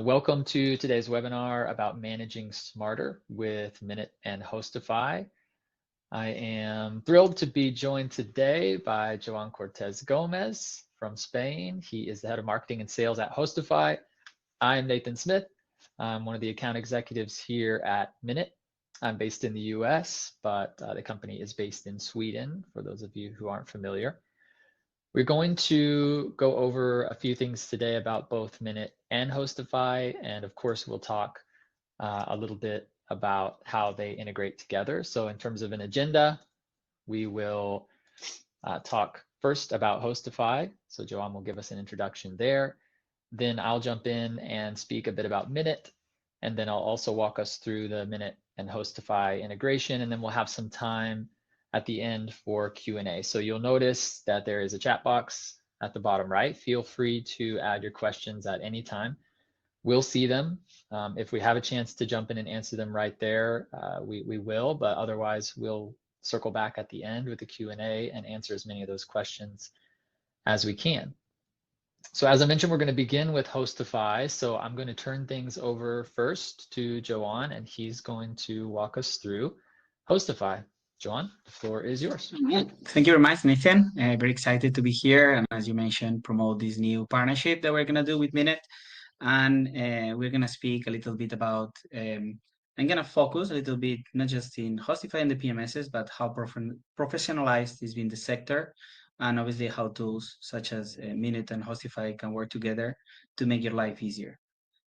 Welcome to today's webinar about managing smarter with Minut and Hostify. I am thrilled to be joined today by Joan Cortes Gomez from Spain. He is the head of marketing and sales at Hostify. I'm Nathan Smith. I'm one of the account executives here at Minut. I'm based in the US, but the company is based in Sweden, for those of you who aren't familiar. We're going to go over a few things today about both Minut and Hostify, and of course we'll talk a little bit about how they integrate together. So in terms of an agenda, we will talk first about Hostify. So Joan will give us an introduction there. Then I'll jump in and speak a bit about Minut, and then I'll also walk us through the Minut and Hostify integration, and then we'll have some time at the end for Q&A. So you'll notice that there is a chat box at the bottom right. Feel free to add your questions at any time. We'll see them. If we have a chance to jump in and answer them right there, we will, but otherwise we'll circle back at the end with the Q&A and answer as many of those questions as we can. So as I mentioned, we're going to begin with Hostify. So I'm going to turn things over first to Joan, and he's going to walk us through Hostify. Joan, the floor is yours. Thank you very much, Nathan. Very excited to be here. And as you mentioned, promote this new partnership that we're going to do with Minut. And we're going to speak a little bit about, I'm going to focus a little bit, not just in Hostify and the PMSs, but how professionalized has been the sector. And obviously how tools such as Minut and Hostify can work together to make your life easier.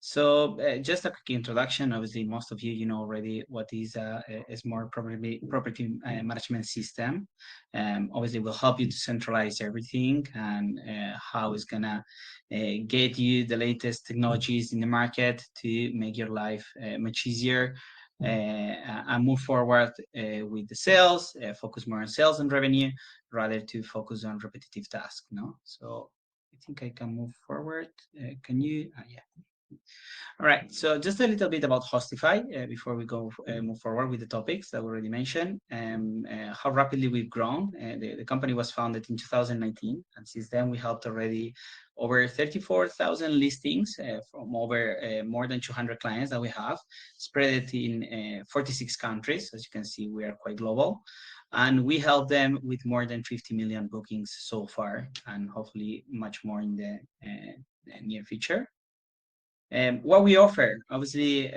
So just a quick introduction. Obviously, most of you know already what is a smart property management system. Obviously, will help you to centralize everything and how it's gonna get you the latest technologies in the market to make your life much easier and move forward with the sales. Focus more on sales and revenue rather to focus on repetitive tasks. No, so I think I can move forward. Can you? Yeah. All right, so just a little bit about Hostify before we go move forward with the topics that we already mentioned. How rapidly we've grown. The company was founded in 2019, and since then we helped already over 34,000 listings from over more than 200 clients that we have, spread it in 46 countries. As you can see, we are quite global. And we help them with more than 50 million bookings so far, and hopefully much more in the near future. What we offer, obviously,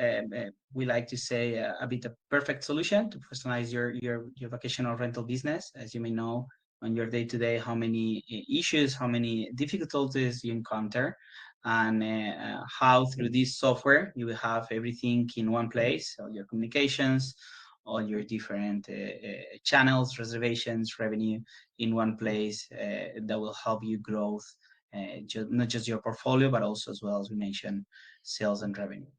we like to say a bit of perfect solution to personalize your vacational rental business. As you may know, on your day-to-day, how many issues, how many difficulties you encounter, and how through this software you will have everything in one place, all your communications, all your different channels, reservations, revenue in one place that will help you growth. Not just your portfolio, but also, as well as we mentioned, sales and revenue.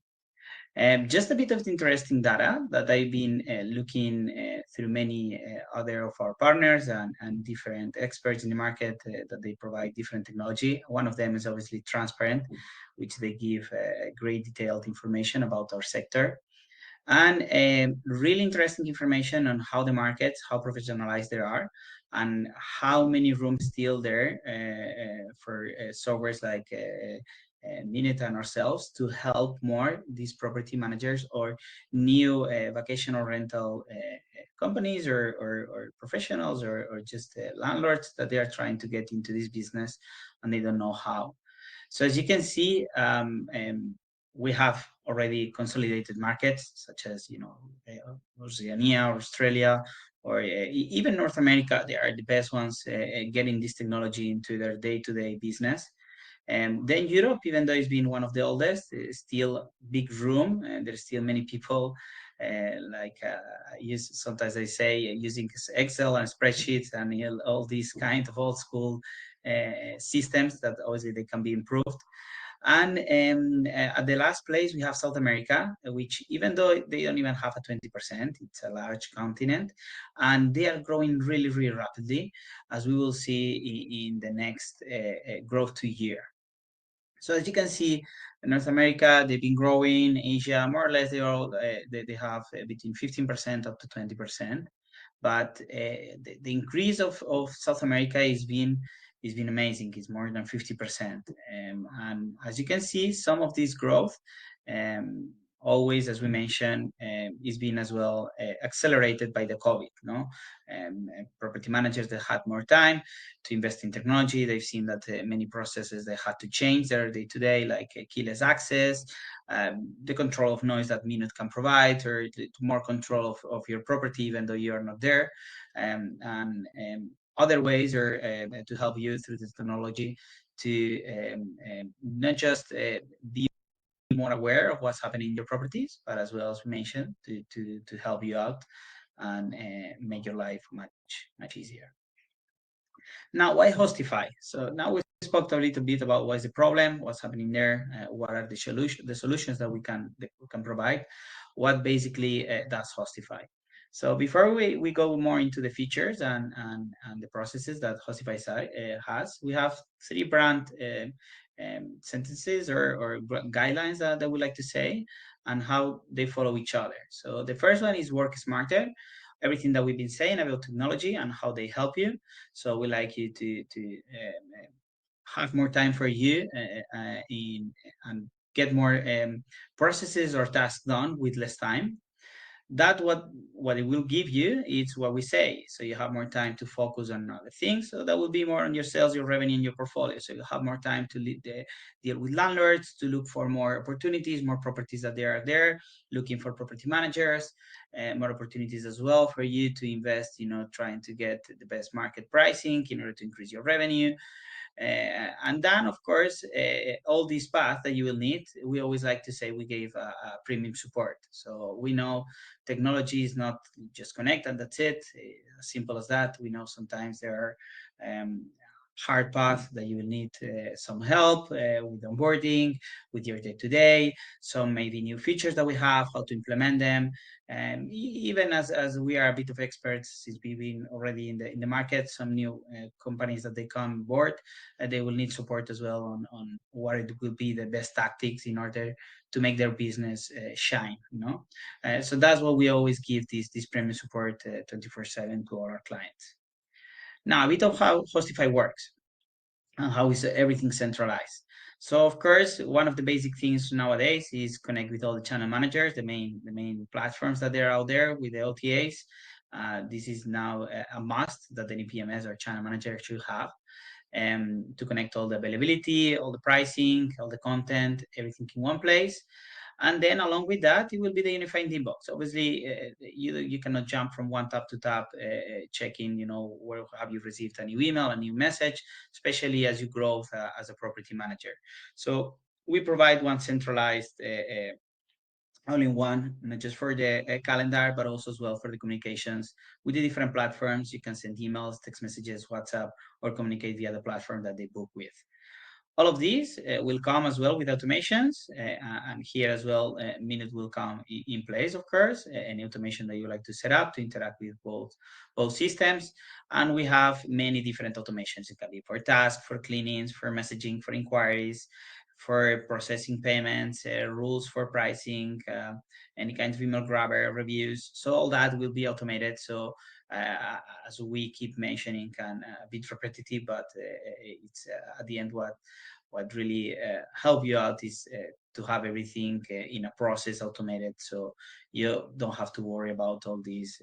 Just a bit of interesting data that I've been looking through many other of our partners and different experts in the market that they provide different technology. One of them is obviously Transparent, which they give great detailed information about our sector. And really interesting information on how the markets, how professionalized they are, and how many rooms still there for softwares like Minut and ourselves to help more these property managers or new vacational rental companies or professionals or just landlords that they are trying to get into this business and they don't know how. So as you can see, we have already consolidated markets such as, Oceania, Australia, or even North America. They are the best ones getting this technology into their day-to-day business. And then Europe, even though it's been one of the oldest, is still big room, and there's still many people sometimes I say using Excel and spreadsheets and all these kind of old school systems that obviously they can be improved. And at the last place, we have South America, which even though they don't even have a 20%, it's a large continent, and they are growing really, really rapidly, as we will see in the next growth 2 year. So as you can see, in North America, they've been growing. Asia, more or less, they have between 15% up to 20%. But the increase of South America is it's been amazing. It's more than 50%. And as you can see, some of this growth, um, always, as we mentioned, is being as well accelerated by the COVID. No, property managers that had more time to invest in technology. They've seen that many processes they had to change their day to day, like keyless access, the control of noise that Minut can provide, or more control of your property even though you are not there, and other ways or to help you through the technology to not just be more aware of what's happening in your properties, but as well as we mentioned to help you out and make your life much easier. Now, why Hostify? So now we spoke a little bit about what's the problem, what's happening there, what are the solutions that we can provide, what basically does Hostify. So before we go more into the features and the processes that Hostify has, we have three brand sentences or guidelines that we like to say and how they follow each other. So the first one is work smarter, everything that we've been saying about technology and how they help you. So we like you to have more time for you and get more processes or tasks done with less time. That what it will give you is what we say. So you have more time to focus on other things. So that will be more on your sales, your revenue, and your portfolio. So you have more time to deal with landlords, to look for more opportunities, more properties that they are there, looking for property managers, more opportunities as well for you to invest. Trying to get the best market pricing in order to increase your revenue. And then, of course, all these paths that you will need, we always like to say we gave a premium support. So we know technology is not just connect and that's it, as simple as that. We know sometimes there are hard paths that you will need some help with onboarding, with your day-to-day, some maybe new features that we have, how to implement them. And even as we are a bit of experts since we've been already in the market, some new companies that they come board, they will need support as well on what it will be the best tactics in order to make their business shine. So that's what we always give this premium support 24/7 to all our clients. Now, a bit of how Hostify works and how is everything centralized. So of course, one of the basic things nowadays is connect with all the channel managers, the main platforms that are out there with the OTAs. This is now a must that any PMS or channel manager should have, to connect all the availability, all the pricing, all the content, everything in one place. And then along with that, it will be the unified inbox. Obviously, you cannot jump from one tab to tab, checking, where have you received a new email, a new message, especially as you grow as a property manager. So we provide one centralized all-in-one, not just for the calendar, but also as well for the communications with the different platforms. You can send emails, text messages, WhatsApp, or communicate via the platform that they book with. All of these will come as well with automations, and here as well, Minut will come in place, of course, any automation that you like to set up to interact with both systems. And we have many different automations. It can be for tasks, for cleanings, for messaging, for inquiries, for processing payments, rules for pricing, any kind of email grabber, reviews. So all that will be automated. So as we keep mentioning, and a bit repetitive, but it's at the end what really help you out is to have everything in a process automated, so you don't have to worry about all these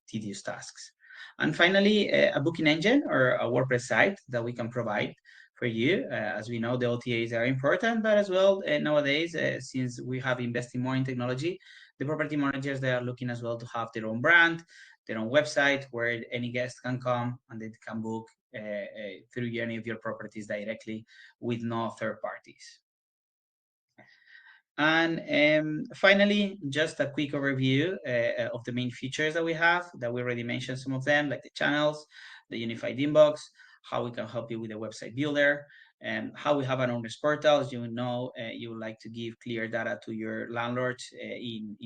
tedious tasks. And finally, a booking engine or a WordPress site that we can provide for you. As we know, the OTAs are important, but as well, nowadays, since we have invested more in technology, the property managers, they are looking as well to have their own brand, their own website where any guest can come and they can book through any of your properties directly with no third parties. And finally, just a quick overview of the main features that we have, that we already mentioned some of them, like the channels, the unified inbox, how we can help you with the website builder, and how we have an owners portal. As you know, you would like to give clear data to your landlords in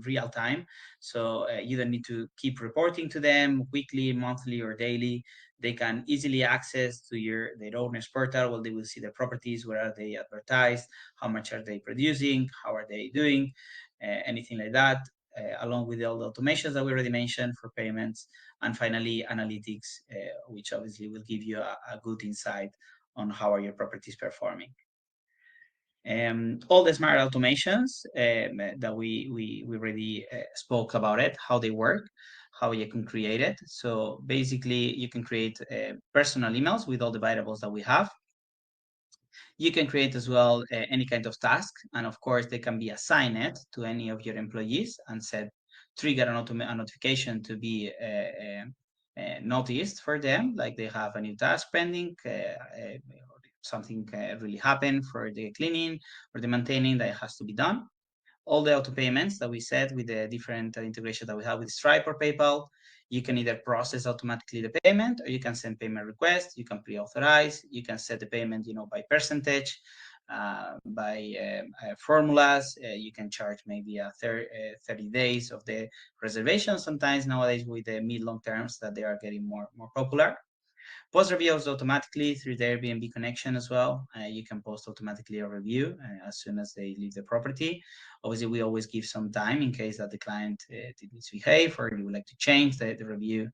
real time. So you don't need to keep reporting to them weekly, monthly, or daily. They can easily access to their owners portal where they will see the properties, where are they advertised, how much are they producing, how are they doing, anything like that. along with all the automations that we already mentioned for payments, and finally analytics, which obviously will give you a good insight on how are your properties performing. All the smart automations that we already spoke about it, how they work, how you can create it. So basically, you can create personal emails with all the variables that we have. You can create as well any kind of task, and of course they can be assigned to any of your employees and set trigger a notification to be noticed for them, like they have a new task pending, something really happened for the cleaning or the maintaining that has to be done. All the auto payments that we set with the different integration that we have with Stripe or PayPal, you can either process automatically the payment, or you can send payment requests. You can pre-authorize. You can set the payment, by percentage, by formulas. You can charge maybe 30 days of the reservation. Sometimes nowadays with the mid-long terms that they are getting more popular. Post reviews automatically through the Airbnb connection as well. You can post automatically a review as soon as they leave the property. Obviously, we always give some time in case that the client did misbehave or you would like to change the review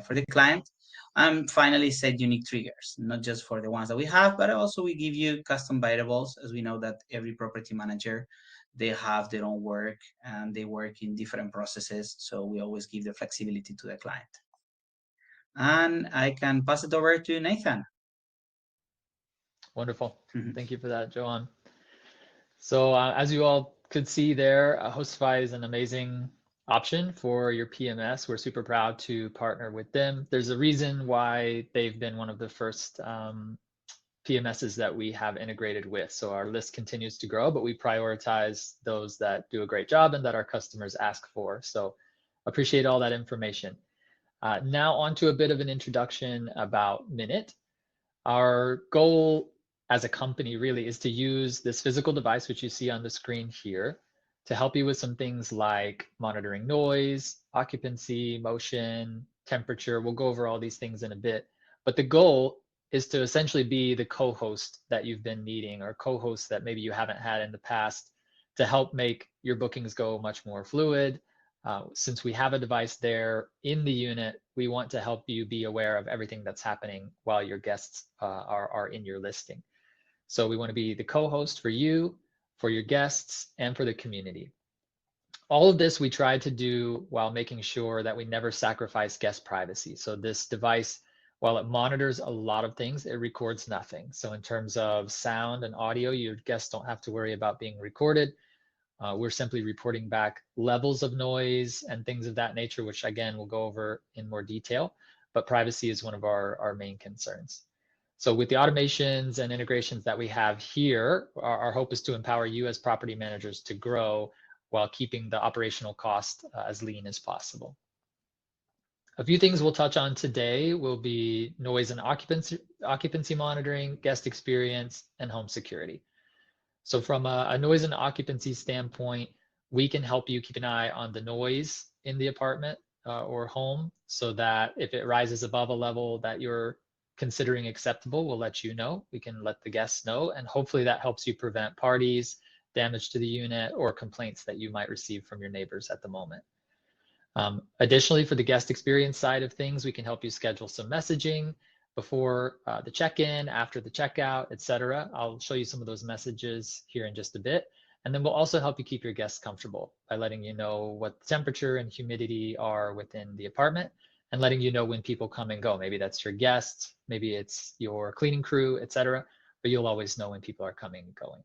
for the client. And finally, set unique triggers, not just for the ones that we have, but also we give you custom variables, as we know that every property manager, they have their own work and they work in different processes. So we always give the flexibility to the client. And I can pass it over to Nathan. Wonderful. Thank you for that, Joan. So as you all could see there, Hostify is an amazing option for your PMS. We're super proud to partner with them. There's a reason why they've been one of the first PMSs that we have integrated with. So our list continues to grow, but we prioritize those that do a great job and that our customers ask for. So appreciate all that information. Now on to a bit of an introduction about Minut. Our goal as a company really is to use this physical device, which you see on the screen here, to help you with some things like monitoring noise, occupancy, motion, temperature. We'll go over all these things in a bit. But the goal is to essentially be the co-host that you've been needing, or co-host that maybe you haven't had in the past, to help make your bookings go much more fluid. Since we have a device there in the unit, we want to help you be aware of everything that's happening while your guests are in your listing. So we want to be the co-host for you, for your guests, and for the community. All of this we try to do while making sure that we never sacrifice guest privacy. So this device, while it monitors a lot of things, it records nothing. So in terms of sound and audio, your guests don't have to worry about being recorded. We're simply reporting back levels of noise and things of that nature, which again, we'll go over in more detail, but privacy is one of our main concerns. So with the automations and integrations that we have here, our hope is to empower you as property managers to grow while keeping the operational cost as lean as possible. A few things we'll touch on today will be noise and occupancy monitoring, guest experience, and home security. So from a noise and occupancy standpoint, we can help you keep an eye on the noise in the apartment or home, so that if it rises above a level that you're considering acceptable, we'll let you know. We can let the guests know, and hopefully that helps you prevent parties, damage to the unit, or complaints that you might receive from your neighbors at the moment. Additionally, for the guest experience side of things, we can help you schedule some messaging before the check-in, after the checkout, etc. I'll show you some of those messages here in just a bit. And then we'll also help you keep your guests comfortable by letting you know what the temperature and humidity are within the apartment, and letting you know when people come and go. Maybe that's your guests, maybe it's your cleaning crew, etc. But you'll always know when people are coming and going.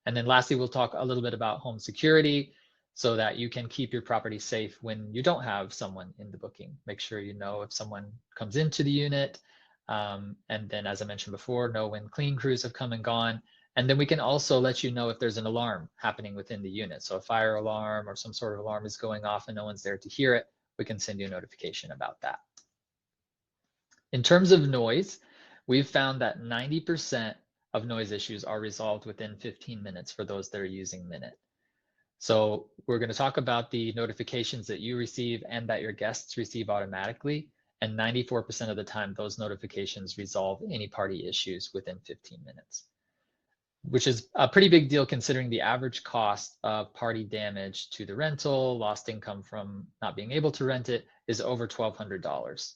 And then lastly, we'll talk a little bit about home security, so that you can keep your property safe when you don't have someone in the booking. Make sure you know if someone comes into the unit. And then, as I mentioned before, know when cleaning crews have come and gone. And then we can also let you know if there's an alarm happening within the unit. So a fire alarm or some sort of alarm is going off and no one's there to hear it, we can send you a notification about that. In terms of noise, we've found that 90% of noise issues are resolved within 15 minutes for those that are using Minut. So we're going to talk about the notifications that you receive and that your guests receive automatically. And 94% of the time, those notifications resolve any party issues within 15 minutes. which is a pretty big deal considering the average cost of party damage to the rental, lost income from not being able to rent it, is over $1,200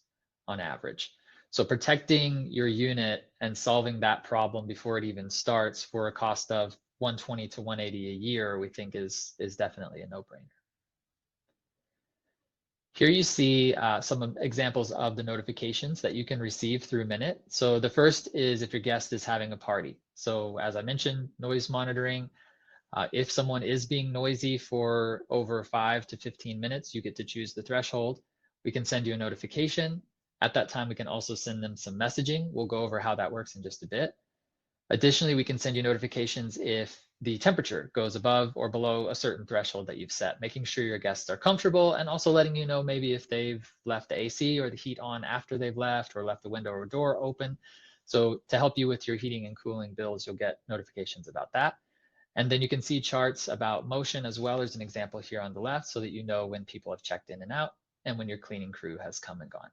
on average. So protecting your unit and solving that problem before it even starts for a cost of $120 to $180 a year, we think is definitely a no-brainer. Here you see some examples of the notifications that you can receive through Minut. So the first is if your guest is having a party. So as I mentioned, noise monitoring. If someone is being noisy for over 5 to 15 minutes, you get to choose the threshold. We can send you a notification. At that time, we can also send them some messaging. We'll go over how that works in just a bit. Additionally, we can send you notifications if the temperature goes above or below a certain threshold that you've set, making sure your guests are comfortable and also letting you know maybe if they've left the AC or the heat on after they've left or left the window or door open. So to help you with your heating and cooling bills, you'll get notifications about that. And then you can see charts about motion as well. There's an example here on the left so that you know when people have checked in and out and when your cleaning crew has come and gone.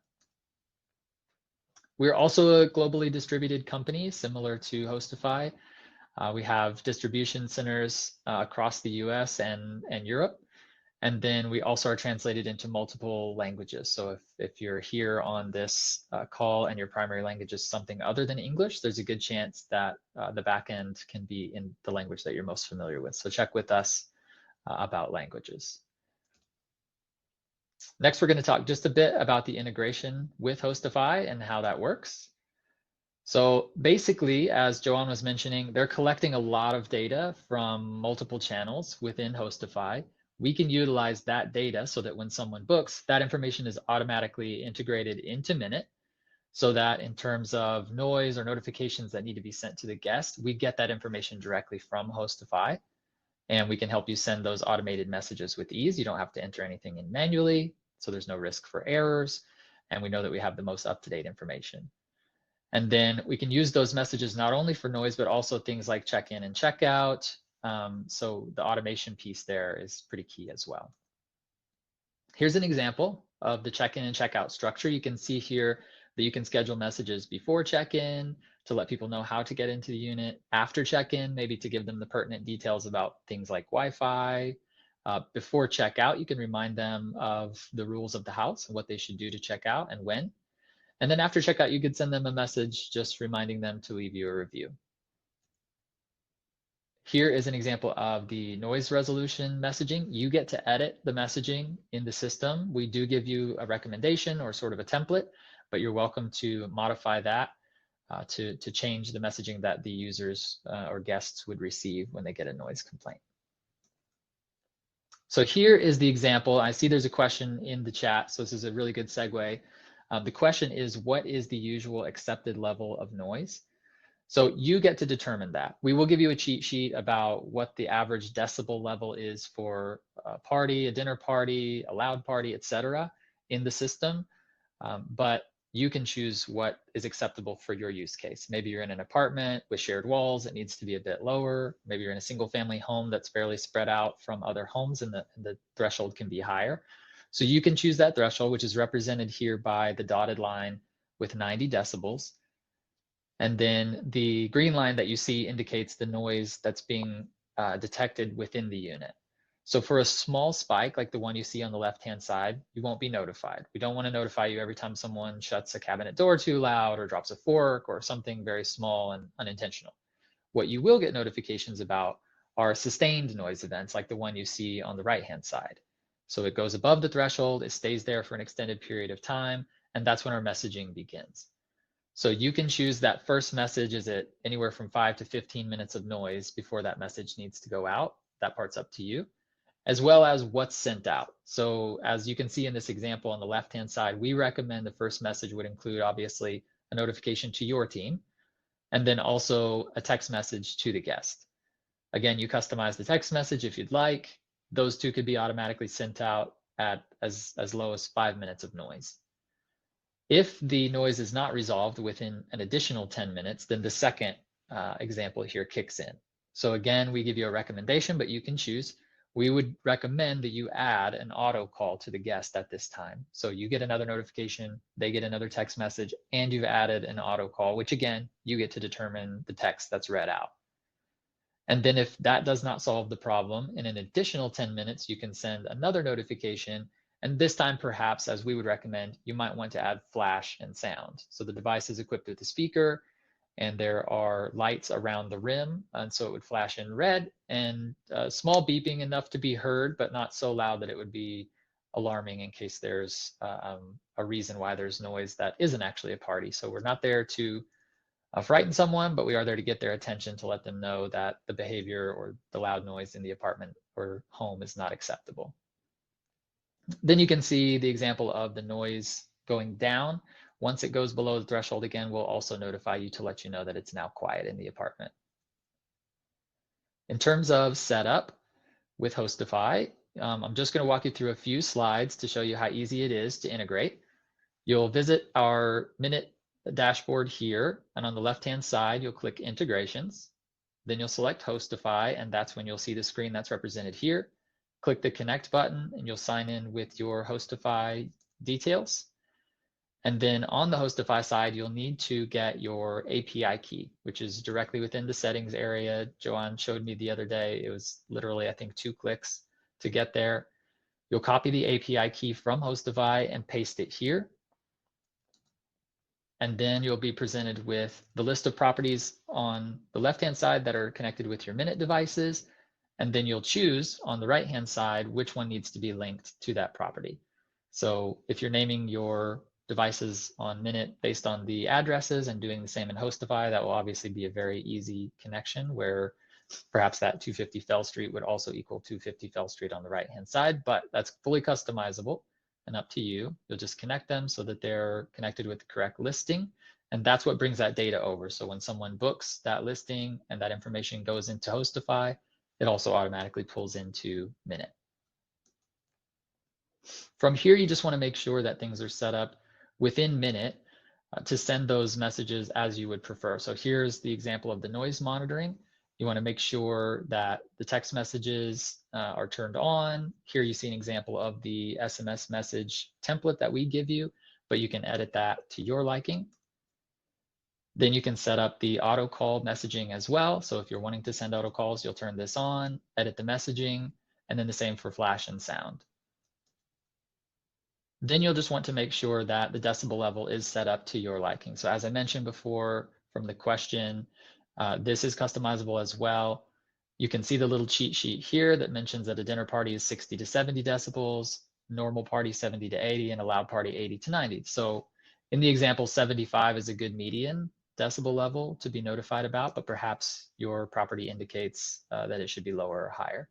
We're also a globally distributed company similar to Hostify. We have distribution centers across the US and Europe. And then we also are translated into multiple languages. So if you're here on this call and your primary language is something other than English, there's a good chance that the backend can be in the language that you're most familiar with. So check with us about languages. Next, we're going to talk just a bit about the integration with Hostify and how that works. So basically, as Joan was mentioning, they're collecting a lot of data from multiple channels within Hostify. We can utilize that data so that when someone books, that information is automatically integrated into Minut so that in terms of noise or notifications that need to be sent to the guest, we get that information directly from Hostify. And we can help you send those automated messages with ease. You don't have to enter anything in manually, so there's no risk for errors. And we know that we have the most up-to-date information. And then we can use those messages not only for noise, but also things like check-in and check-out. So the automation piece there is pretty key as well. Here's an example of the check-in and check-out structure. You can see here that you can schedule messages before check-in to let people know how to get into the unit, after check-in, maybe to give them the pertinent details about things like Wi-Fi. Before checkout, you can remind them of the rules of the house and what they should do to check out and when. And then after checkout, you could send them a message just reminding them to leave you a review. Here is an example of the noise resolution messaging. You get to edit the messaging in the system. We do give you a recommendation or sort of a template, but you're welcome to modify that to change the messaging that the users or guests would receive when they get a noise complaint. So here is the example. I see there's a question in the chat, so this is a really good segue. The question is, what is the usual accepted level of noise? So you get to determine that. We will give you a cheat sheet about what the average decibel level is for a party, a dinner party, a loud party, etc. in the system. But you can choose what is acceptable for your use case. Maybe you're in an apartment with shared walls, it needs to be a bit lower. Maybe you're in a single family home that's fairly spread out from other homes and the threshold can be higher. So you can choose that threshold, which is represented here by the dotted line with 90 decibels. And then the green line that you see indicates the noise that's being detected within the unit. So for a small spike, like the one you see on the left-hand side, you won't be notified. We don't want to notify you every time someone shuts a cabinet door too loud or drops a fork or something very small and unintentional. What you will get notifications about are sustained noise events like the one you see on the right-hand side. So it goes above the threshold, it stays there for an extended period of time, and that's when our messaging begins. So you can choose that first message, is it anywhere from 5 to 15 minutes of noise before that message needs to go out? That part's up to you, as well as what's sent out. So as you can see in this example on the left-hand side, we recommend the first message would include obviously a notification to your team, and then also a text message to the guest. Again, you customize the text message if you'd like. Those two could be automatically sent out at as low as 5 minutes of noise. If the noise is not resolved within an additional 10 minutes, then the second example here kicks in. So again, we give you a recommendation, but you can choose. We would recommend that you add an auto call to the guest at this time. So you get another notification, they get another text message, and you've added an auto call, which again, you get to determine the text that's read out. And then if that does not solve the problem, in an additional 10 minutes, you can send another notification. And this time, perhaps, as we would recommend, you might want to add flash and sound. So the device is equipped with a speaker, and there are lights around the rim, and so it would flash in red, and small beeping enough to be heard, but not so loud that it would be alarming in case there's a reason why there's noise that isn't actually a party. So we're not there to frighten someone, but we are there to get their attention, to let them know that the behavior or the loud noise in the apartment or home is not acceptable. Then you can see the example of the noise going down. Once it goes below the threshold again, we'll also notify you to let you know that it's now quiet in the apartment. In terms of setup with Hostify, I'm just going to walk you through a few slides to show you how easy it is to integrate. You'll visit our Minut dashboard here, and on the left-hand side, you'll click Integrations. Then you'll select Hostify, and that's when you'll see the screen that's represented here. Click the Connect button, and you'll sign in with your Hostify details. And then on the Hostify side, you'll need to get your API key, which is directly within the settings area. Joan showed me the other day. It was literally, I think, 2 clicks to get there. You'll copy the API key from Hostify and paste it here. And then you'll be presented with the list of properties on the left-hand side that are connected with your Minut devices. And then you'll choose on the right-hand side which one needs to be linked to that property. So if you're naming your devices on Minut based on the addresses and doing the same in Hostify, that will obviously be a very easy connection, where perhaps that 250 Fell Street would also equal 250 Fell Street on the right-hand side, but that's fully customizable and up to you. You'll just connect them so that they're connected with the correct listing. And that's what brings that data over. So when someone books that listing and that information goes into Hostify, it also automatically pulls into Minut. From here, you just want to make sure that things are set up within Minut to send those messages as you would prefer. So here's the example of the noise monitoring. You want to make sure that the text messages are turned on. Here you see an example of the SMS message template that we give you, but you can edit that to your liking. Then you can set up the auto call messaging as well. So if you're wanting to send auto calls, you'll turn this on, edit the messaging, and then the same for flash and sound. Then you'll just want to make sure that the decibel level is set up to your liking. So as I mentioned before from the question, this is customizable as well. You can see the little cheat sheet here that mentions that a dinner party is 60 to 70 decibels, normal party 70 to 80, and a loud party 80 to 90. So in the example, 75 is a good median decibel level to be notified about, but perhaps your property indicates that it should be lower or higher.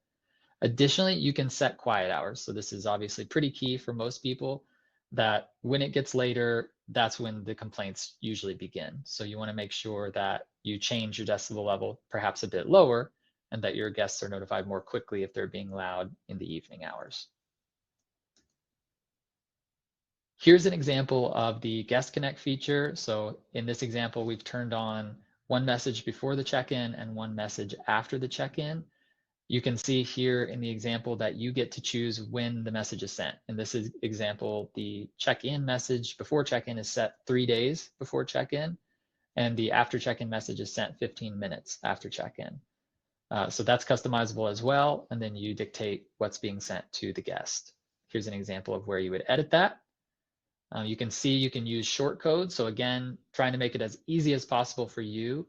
Additionally, you can set quiet hours. So this is obviously pretty key for most people, that when it gets later, that's when the complaints usually begin. So you want to make sure that you change your decibel level perhaps a bit lower, and that your guests are notified more quickly if they're being loud in the evening hours. Here's an example of the Guest Connect feature. So in this example, we've turned on one message before the check-in and one message after the check-in. You can see here in the example that you get to choose when the message is sent. In this example, the check-in message before check-in is set 3 days before check-in, and the after check-in message is sent 15 minutes after check-in. So that's customizable as well, and then you dictate what's being sent to the guest. Here's an example of where you would edit that. You can see you can use short code. So again, trying to make it as easy as possible for you.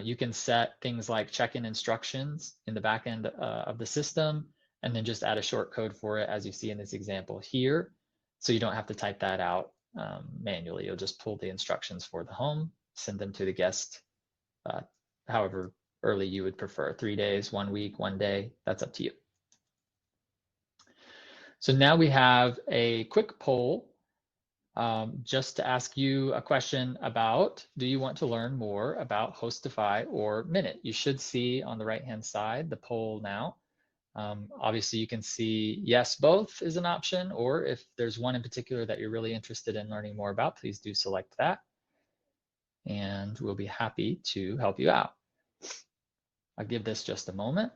You can set things like check-in instructions in the back end of the system, and then just add a short code for it, as you see in this example here. So you don't have to type that out manually. You'll just pull the instructions for the home, send them to the guest, however early you would prefer, 3 days, 1 week, 1 day, that's up to you. So now we have a quick poll just to ask you a question about, do you want to learn more about Hostify or Minut? You should see on the right-hand side the poll now. Obviously, you can see yes, both is an option, or if there's one in particular that you're really interested in learning more about, please do select that, and we'll be happy to help you out. I'll give this just a moment.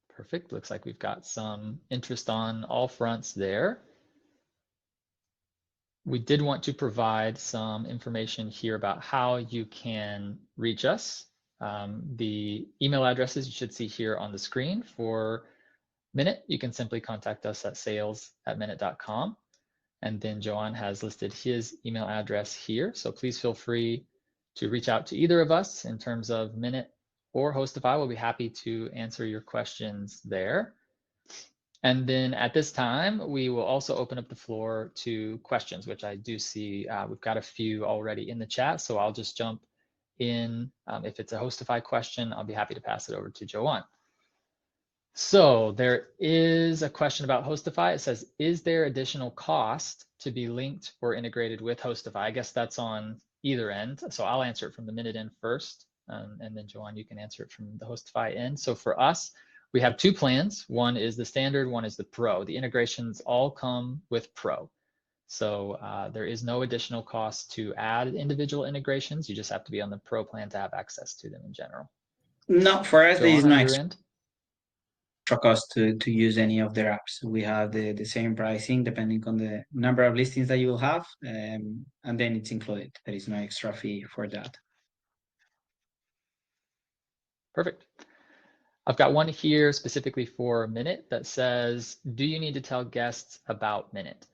Perfect. Looks like we've got some interest on all fronts there. we did want to provide some information here about how you can reach us. The email addresses you should see here on the screen. For Minut, you can simply contact us at sales@minut.com. And then Joan has listed his email address here. So please feel free to reach out to either of us in terms of Minut or Hostify. We'll be happy to answer your questions there. And then at this time, we will also open up the floor to questions, which I do see we've got a few already in the chat. So I'll just jump in. If it's a Hostify question, I'll be happy to pass it over to Joan. So there is a question about Hostify. It says, is there additional cost to be linked or integrated with Hostify? I guess that's on either end. So I'll answer it from the Minut end first, and then Joan, you can answer it from the Hostify end. So for us, we have two plans. One is the standard, one is the pro. The integrations all come with pro. So there is no additional cost to add individual integrations. You just have to be on the pro plan to have access to them in general. No, for us, there is Joan, no on your extra end? cost to use any of their apps. We have the same pricing depending on the number of listings that you will have, and then it's included. There is no extra fee for that. Perfect. I've got one here specifically for Minut that says, do you need to tell guests about Minut?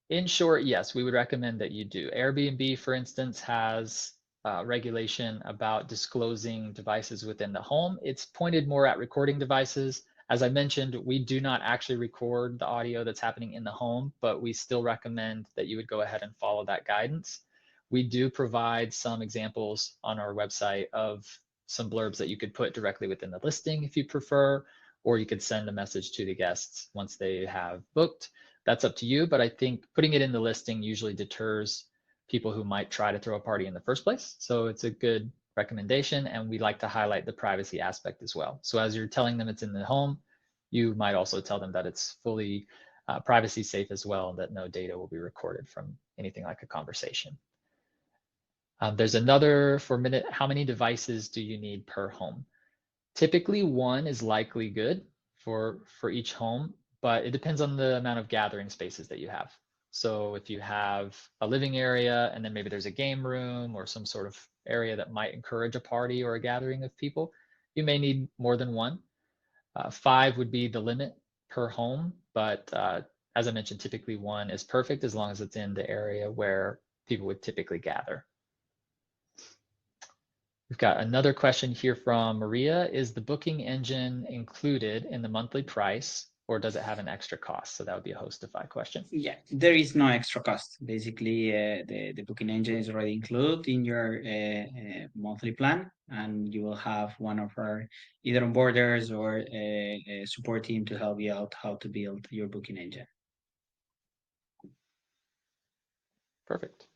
In short, yes, we would recommend that you do. Airbnb, for instance, has regulation about disclosing devices within the home. It's pointed more at recording devices. As I mentioned, we do not actually record the audio that's happening in the home, but we still recommend that you would go ahead and follow that guidance. We do provide some examples on our website of some blurbs that you could put directly within the listing if you prefer, or you could send a message to the guests once they have booked. That's up to you, but I think putting it in the listing usually deters people who might try to throw a party in the first place. So it's a good recommendation, and we like to highlight the privacy aspect as well. So as you're telling them it's in the home, you might also tell them that it's fully privacy safe as well, that no data will be recorded from anything like a conversation. There's another for Minut, how many devices do you need per home? Typically one is likely good for each home, but it depends on the amount of gathering spaces that you have. So if you have a living area and then maybe there's a game room or some sort of area that might encourage a party or a gathering of people, you may need more than one. 5 would be the limit per home, but as I mentioned, typically one is perfect as long as it's in the area where people would typically gather. We've got another question here from Maria. Is the booking engine included in the monthly price, or does it have an extra cost? So that would be a Hostify question. Yeah, there is no extra cost. Basically, the booking engine is already included in your monthly plan, and you will have one of our either onboarders or a support team to help you out how to build your booking engine. Perfect.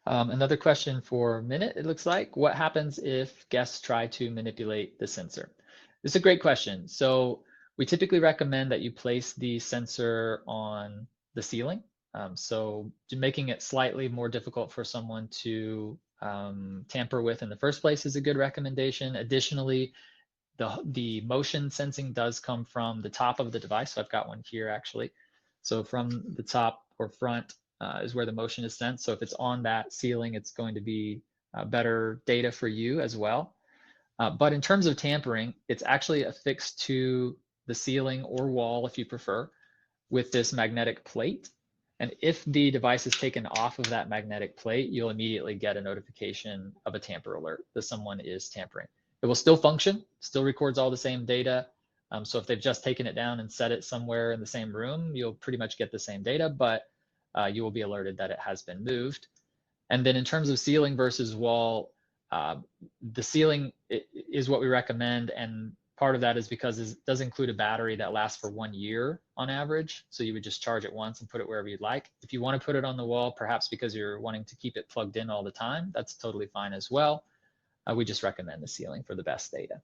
Another question for Minut, it looks like. What happens if guests try to manipulate the sensor? This is a great question. So we typically recommend that you place the sensor on the ceiling. So making it slightly more difficult for someone to tamper with in the first place is a good recommendation. Additionally, the motion sensing does come from the top of the device. So I've got one here actually. So from the top or front is where the motion is sensed. So if it's on that ceiling, it's going to be better data for you as well. But in terms of tampering, it's actually affixed to the ceiling or wall if you prefer with this magnetic plate. And if the device is taken off of that magnetic plate, you'll immediately get a notification of a tamper alert that someone is tampering. It will still function, still records all the same data. So if they've just taken it down and set it somewhere in the same room, you'll pretty much get the same data, but you will be alerted that it has been moved. And then in terms of ceiling versus wall, the ceiling is what we recommend. And part of that is because it does include a battery that lasts for 1 year on average. So you would just charge it once and put it wherever you'd like. If you want to put it on the wall, perhaps because you're wanting to keep it plugged in all the time, that's totally fine as well. We just recommend the ceiling for the best data.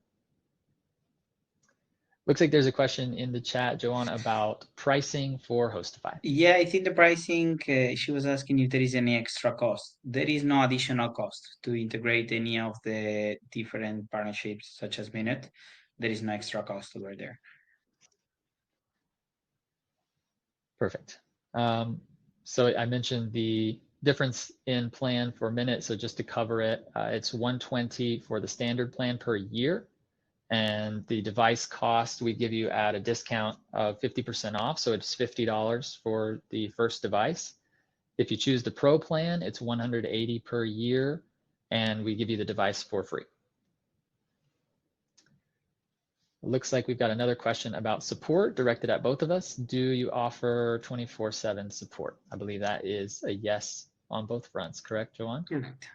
Looks like there's a question in the chat, Joan, about pricing for Hostify. Yeah, I think the pricing, she was asking if there is any extra cost. There is no additional cost to integrate any of the different partnerships such as Minut. There is no extra cost over there. Perfect. So I mentioned the difference in plan for Minut. So just to cover it, it's $120 for the standard plan per year. And the device cost we give you at a discount of 50% off. So it's $50 for the first device. If you choose the Pro plan, it's $180 per year, and we give you the device for free. Looks like we've got another question about support directed at both of us. Do you offer 24/7 support? I believe that is a yes on both fronts, correct, Joan? Correct.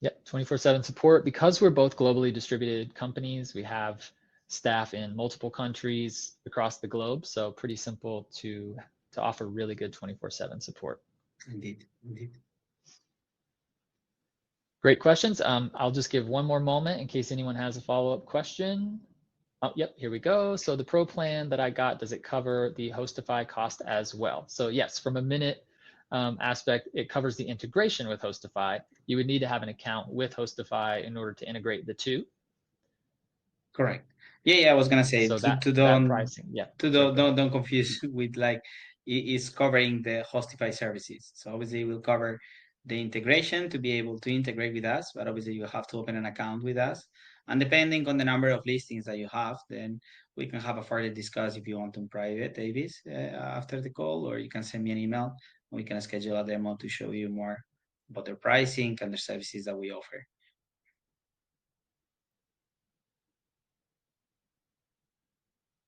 Yep, 24/7 support. Because we're both globally distributed companies, we have staff in multiple countries across the globe, so pretty simple to offer really good 24/7 support. Indeed, indeed. Great questions. I'll just give one more moment in case anyone has a follow-up question. Oh, yep, here we go. So the Pro plan that I got, does it cover the Hostify cost as well? So yes, from a Minut aspect, it covers the integration with Hostify. You would need to have an account with Hostify in order to integrate the two. Correct. Yeah, I was gonna say So that don't pricing, yeah. to Sorry, go ahead. don't confuse with like it's covering the Hostify services. So obviously we'll cover the integration to be able to integrate with us, but obviously you have to open an account with us. And depending on the number of listings that you have, then we can have a further discuss if you want in private, Davis, after the call, or you can send me an email and we can schedule a demo to show you more about the pricing and the services that we offer.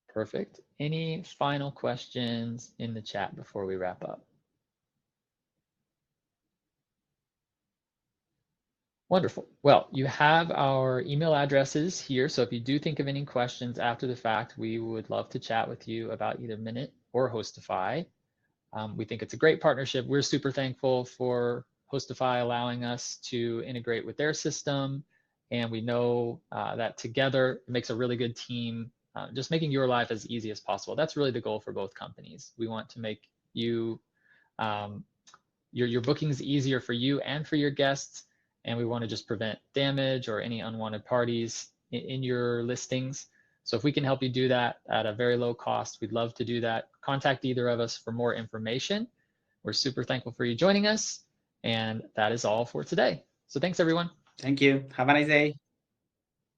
Perfect. Any final questions in the chat before we wrap up? Wonderful. Well, you have our email addresses here. So if you do think of any questions after the fact, we would love to chat with you about either Minut or Hostify. We think it's a great partnership. We're super thankful for Hostify allowing us to integrate with their system. And we know that together it makes a really good team, just making your life as easy as possible. That's really the goal for both companies. We want to make you your bookings easier for you and for your guests. And we want to just prevent damage or any unwanted parties in your listings. So if we can help you do that at a very low cost, we'd love to do that. Contact either of us for more information. We're super thankful for you joining us. And that is all for today. So thanks, everyone. Thank you. Have a nice day.